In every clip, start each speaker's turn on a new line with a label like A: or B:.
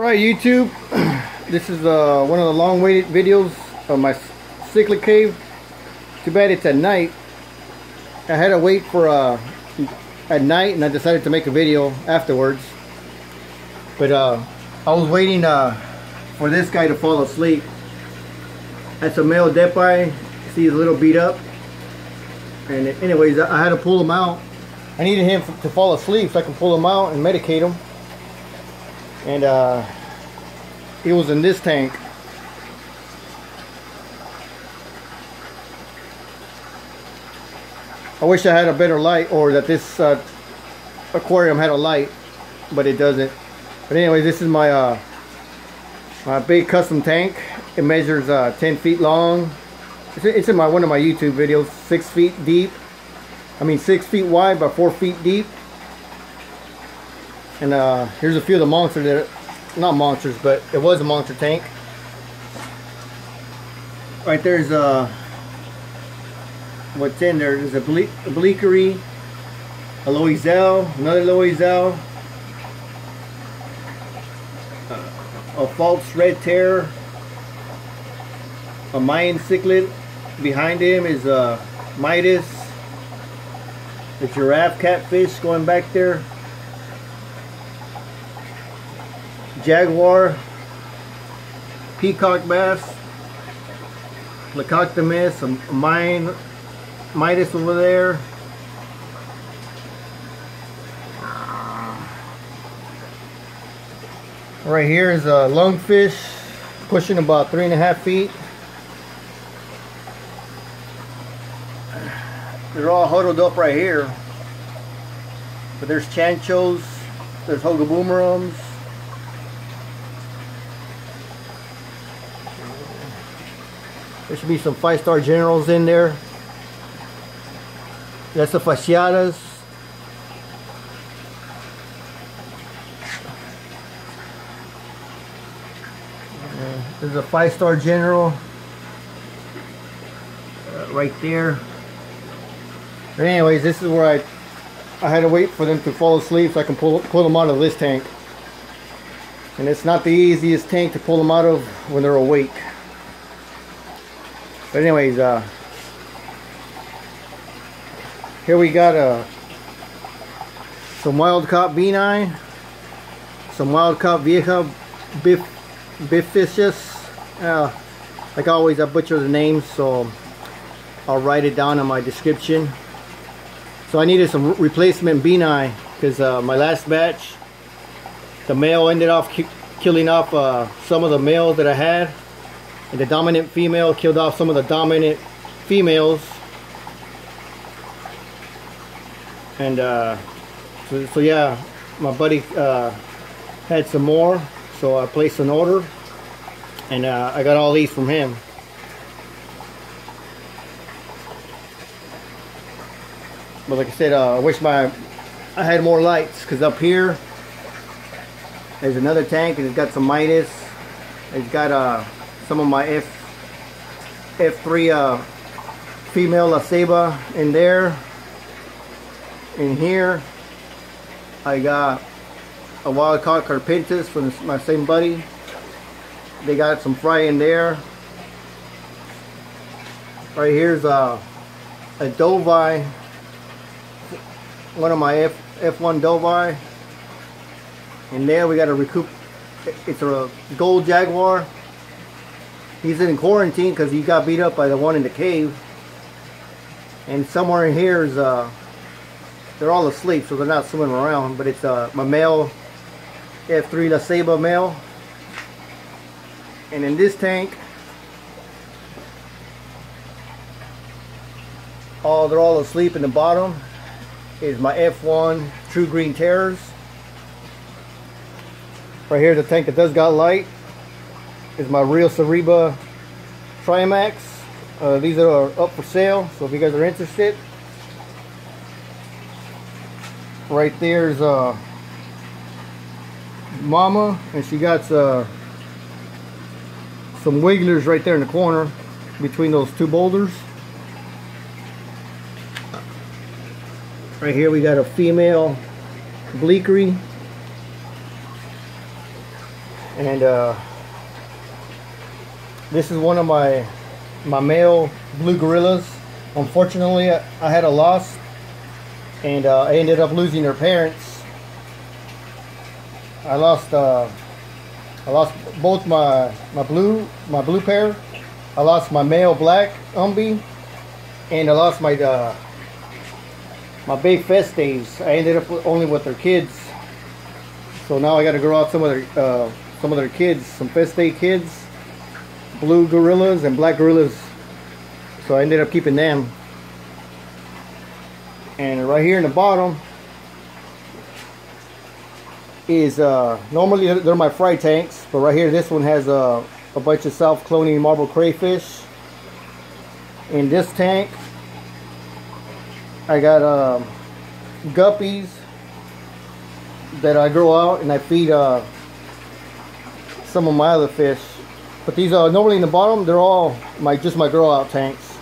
A: Alright YouTube, this is one of the long-awaited videos of my cichlid cave. Too bad it's at night. I had to wait for at night, and I decided to make a video afterwards. But I was waiting for this guy to fall asleep. That's a male Deppii. See, he's a little beat up. And anyways, I had to pull him out. I needed him to fall asleep so I can pull him out and medicate him. And he was in this tank. I wish I had a better light, or that this aquarium had a light, but it doesn't. But anyway, this is my my big custom tank. It measures 10 feet long. It's in one of my YouTube videos. 6 feet deep. I mean 6 feet wide by 4 feet deep. And here's a few of the monsters that not monsters, but it was a monster tank. Right there's what's in there. There's a Bleekeri, a loisellei, another loisellei, a false red terror, a Mayan cichlid. Behind him is Midas, the giraffe catfish going back there, jaguar, peacock bass, Lecoctomus, a Mayan Midas over there. Right here is a lungfish pushing about 3.5 feet. They're all huddled up right here. But there's chanchos, there's hogaboomerums. There should be some 5-star generals in there. That's the fasciatus. There's a 5-star general right there. But anyways, this is where I had to wait for them to fall asleep so I can pull them out of this tank. And it's not the easiest tank to pull them out of when they're awake. But anyways, here we got some wild-caught beani, some wild-caught vieja, bifasciatus. Like always, I butcher the names, so I'll write it down in my description. So I needed some replacement beani because my last batch, the male ended off killing off some of the males that I had, and the dominant female killed off some of the dominant females. And so yeah, my buddy had some more, so I placed an order, and I got all these from him. But like I said, I wish I had more lights, because up here there's another tank, and it's got some Midas. It's got some of my F3 female La Ceiba in there. In here I got a wild-caught carpintas from my same buddy. They got some fry in there. Right here's a Dovii, one of my F1 Dovii. And there we got a recoup. It's a gold jaguar. He's in quarantine because he got beat up by the one in the cave. And somewhere in here is they're all asleep, so they're not swimming around. But it's my male F3 La Ceiba male. And in this tank, they're all asleep in the bottom, is my F1 True Green Terrors. Right here, the tank that does got light, is my Real Ceiba Trimax. These are up for sale, so if you guys are interested. Right there's Mama, and she got some wigglers right there in the corner between those two boulders. Right here we got a female Bleekeri. And this is one of my male blue gorillas. Unfortunately, I had a loss, and I ended up losing their parents. I lost both my blue pair. I lost my male black umbi, and I lost my bifasciatus. I ended up only with their kids. So now I got to grow out some of their kids, some fasciatus kids, blue gorillas and black gorillas. So I ended up keeping them. And right here in the bottom is normally they're my fry tanks, but right here this one has a bunch of self-cloning marble crayfish. In this tank I got guppies that I grow out, and I feed some of my other fish. But these are normally in the bottom, they're all just my grow out tanks.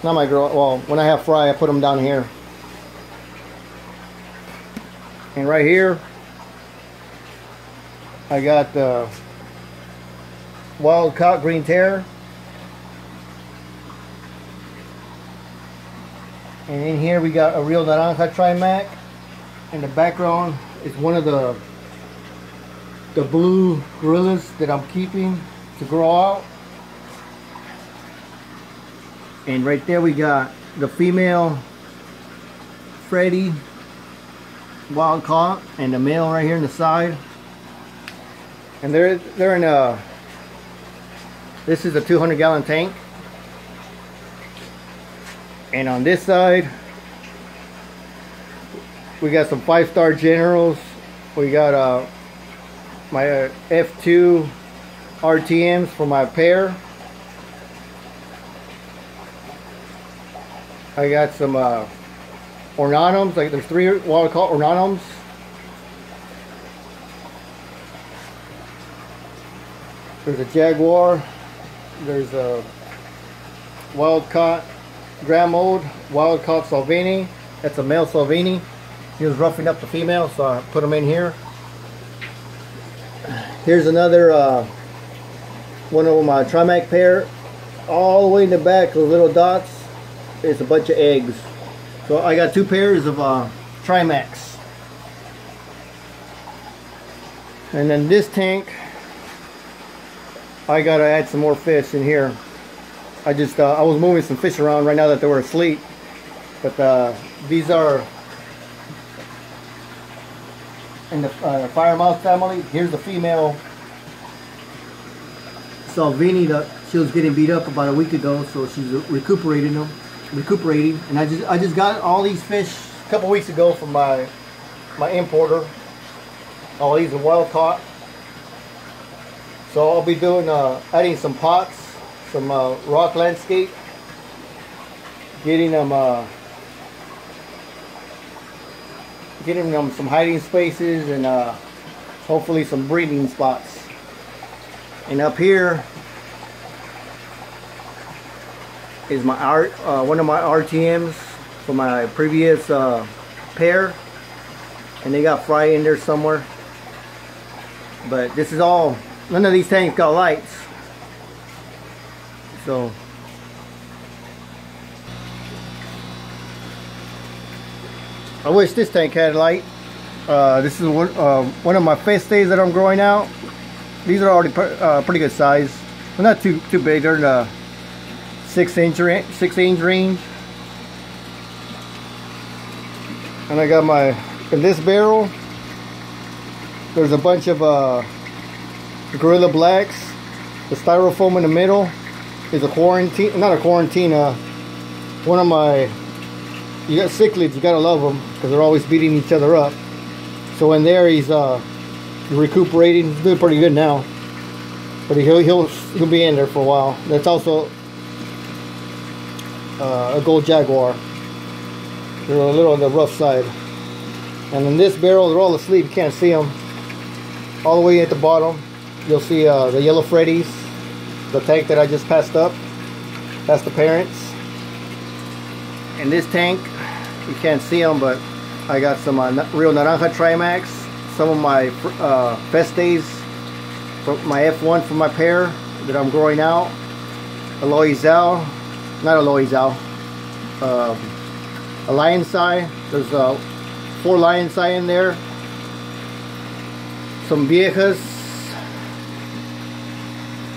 A: Not my grow, well, when I have fry I put them down here. And right here I got the wild caught green terror. And in here we got a real naranja trimac. In the background is one of the blue gorillas that I'm keeping to grow out. And right there we got the female Freddy wild caught, and the male right here on the side. And they're in a, this is a 200-gallon tank. And on this side we got some 5-star generals. We got my F2 RTMs for my pair. I got some ornatums, like there's 3 wild caught ornatums. There's a jaguar. There's a wild caught grammode, wild caught Salvini. That's a male Salvini. He was roughing up the female, so I put him in here. Here's another one of my trimac pair. All the way in the back, those little dots, is a bunch of eggs. So I got 2 pairs of trimacs. And then this tank, I gotta add some more fish in here. I was moving some fish around right now that they were asleep. But these are in the firemouth family. Here's the female Salvini that she was getting beat up about a week ago, so she's recuperating. And I just got all these fish a couple weeks ago from my importer. All these are wild caught. So I'll be doing adding some pots, some rock landscape, getting them some hiding spaces, and hopefully some breeding spots. And up here is my one of my RTMs for my previous pair, and they got fry in there somewhere. But this is all, none of these tanks got lights, so I wish this tank had a light. This is one of my fasciatus that I'm growing out. These are already pretty good size. They're not too big. They're in the 6-inch range. And I got my, in this barrel, there's a bunch of Gorilla Blacks. The styrofoam in the middle is a quarantine, not a quarantine, one of my, you got cichlids, you gotta love them because they're always beating each other up. So in there he's recuperating. He's doing pretty good now, but he'll be in there for a while. That's also a gold jaguar. They're a little on the rough side. And in this barrel, they're all asleep. You can't see them. All the way at the bottom, you'll see the yellow Freddies, the tank that I just passed up. That's the parents. In this tank, you can't see them, but I got some real naranja trimacs, some of my festes, my F1 for my pear that I'm growing out. A loisellei, not a loisellei, a lion's-eye. There's 4 lion's-eye in there. Some viejas.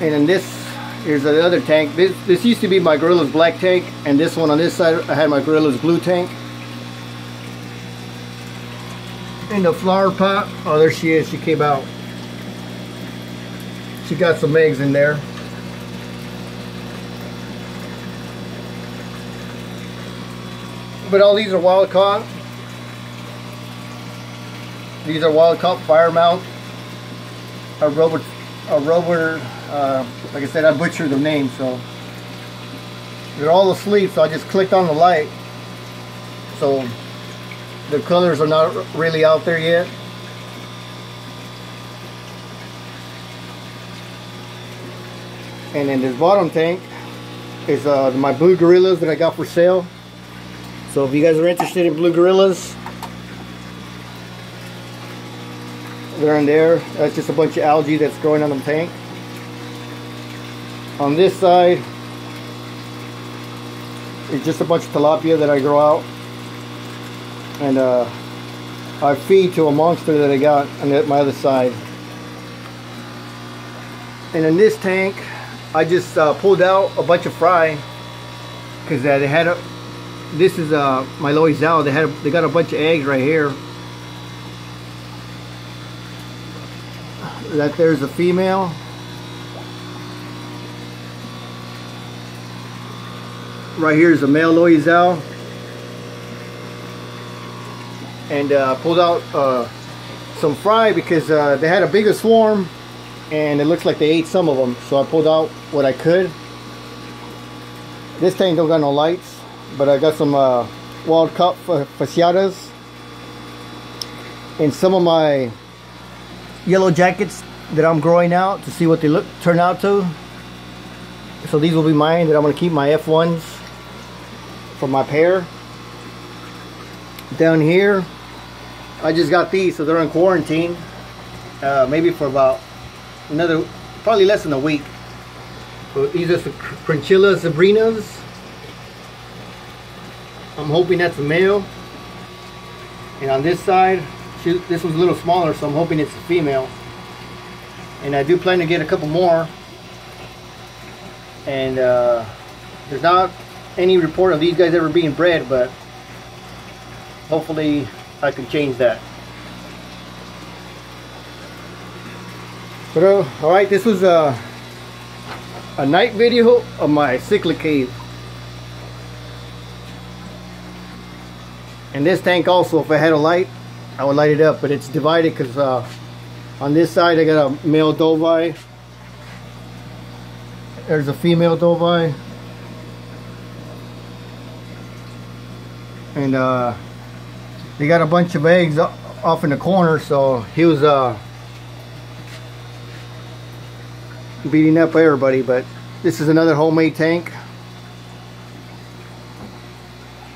A: And then this, here's the other tank. This used to be my gorillus black tank, and this one on this side I had my gorillus blue tank. In the flower pot, oh, there she is. She came out. She got some eggs in there. But all these are wild caught. These are wild caught fire mount. A rubber, like I said, I butchered the name, so they're all asleep. So I just clicked on the light, so the colors are not really out there yet. And in this bottom tank is my blue gorillas that I got for sale. So if you guys are interested in blue gorillas, they're in there. That's just a bunch of algae that's growing on the tank. On this side is just a bunch of tilapia that I grow out, and I feed to a monster that I got on my other side. And in this tank I just pulled out a bunch of fry because they had a, this is my loisellei. They got a bunch of eggs right here. That there's a female. Right here is a male loisellei. And pulled out some fry because they had a bigger swarm, and it looks like they ate some of them. So I pulled out what I could. This tank don't got no lights, but I got some wild caught fasciatas and some of my yellow jackets that I'm growing out to see what they turn out to. So these will be mine that I'm going to keep my F1s for my pear. Down here I just got these, so they're in quarantine, maybe for about another, probably less than a week. So these are some crenicichla zebrinas. I'm hoping that's a male. And on this side, this one's a little smaller, so I'm hoping it's a female. And I do plan to get a couple more. And there's not any report of these guys ever being bred, but hopefully I can change that. But alright, this was a night video of my cichlid cave. And this tank also, if I had a light, I would light it up, but it's divided because on this side I got a male Dovii. There's a female Dovii. And they got a bunch of eggs off in the corner, so he was beating up everybody. But this is another homemade tank.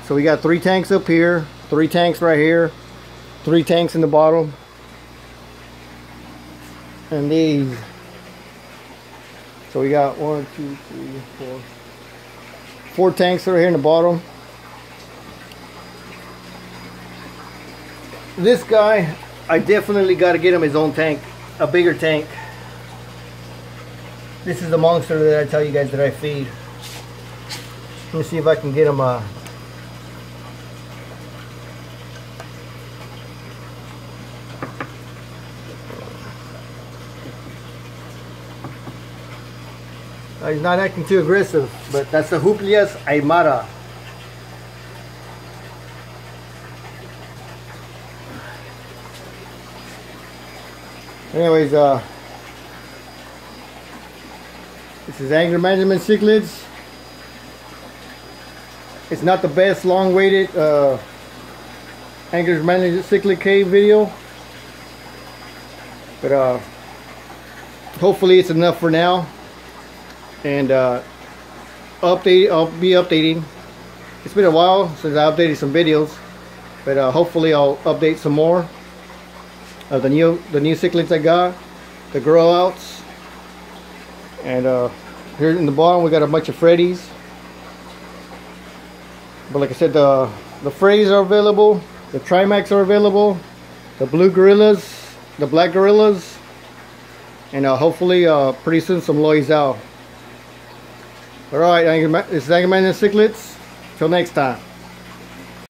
A: So we got 3 tanks up here, 3 tanks right here, 3 tanks in the bottom, and these. So we got 1, 2, 3, 4, 4 tanks right here in the bottom. This guy, I definitely got to get him his own tank, a bigger tank. This is the monster that I tell you guys that I feed. Let me see if I can get him he's not acting too aggressive, but that's the Herichthys aymara. Anyways, this is AngerManagementCichlid. It's not the best long-awaited AngerManagementCichlid cave video, but hopefully it's enough for now. And I'll be updating. It's been a while since I updated some videos, but hopefully I'll update some more. of the new cichlids I got, the grow outs. And here in the bottom we got a bunch of Freddies. But like I said, the Freddies are available, the Trimax are available, the blue gorillas, the black gorillas, and hopefully pretty soon some loisellei. Alright, this is AngerManagementCichlid. Till next time.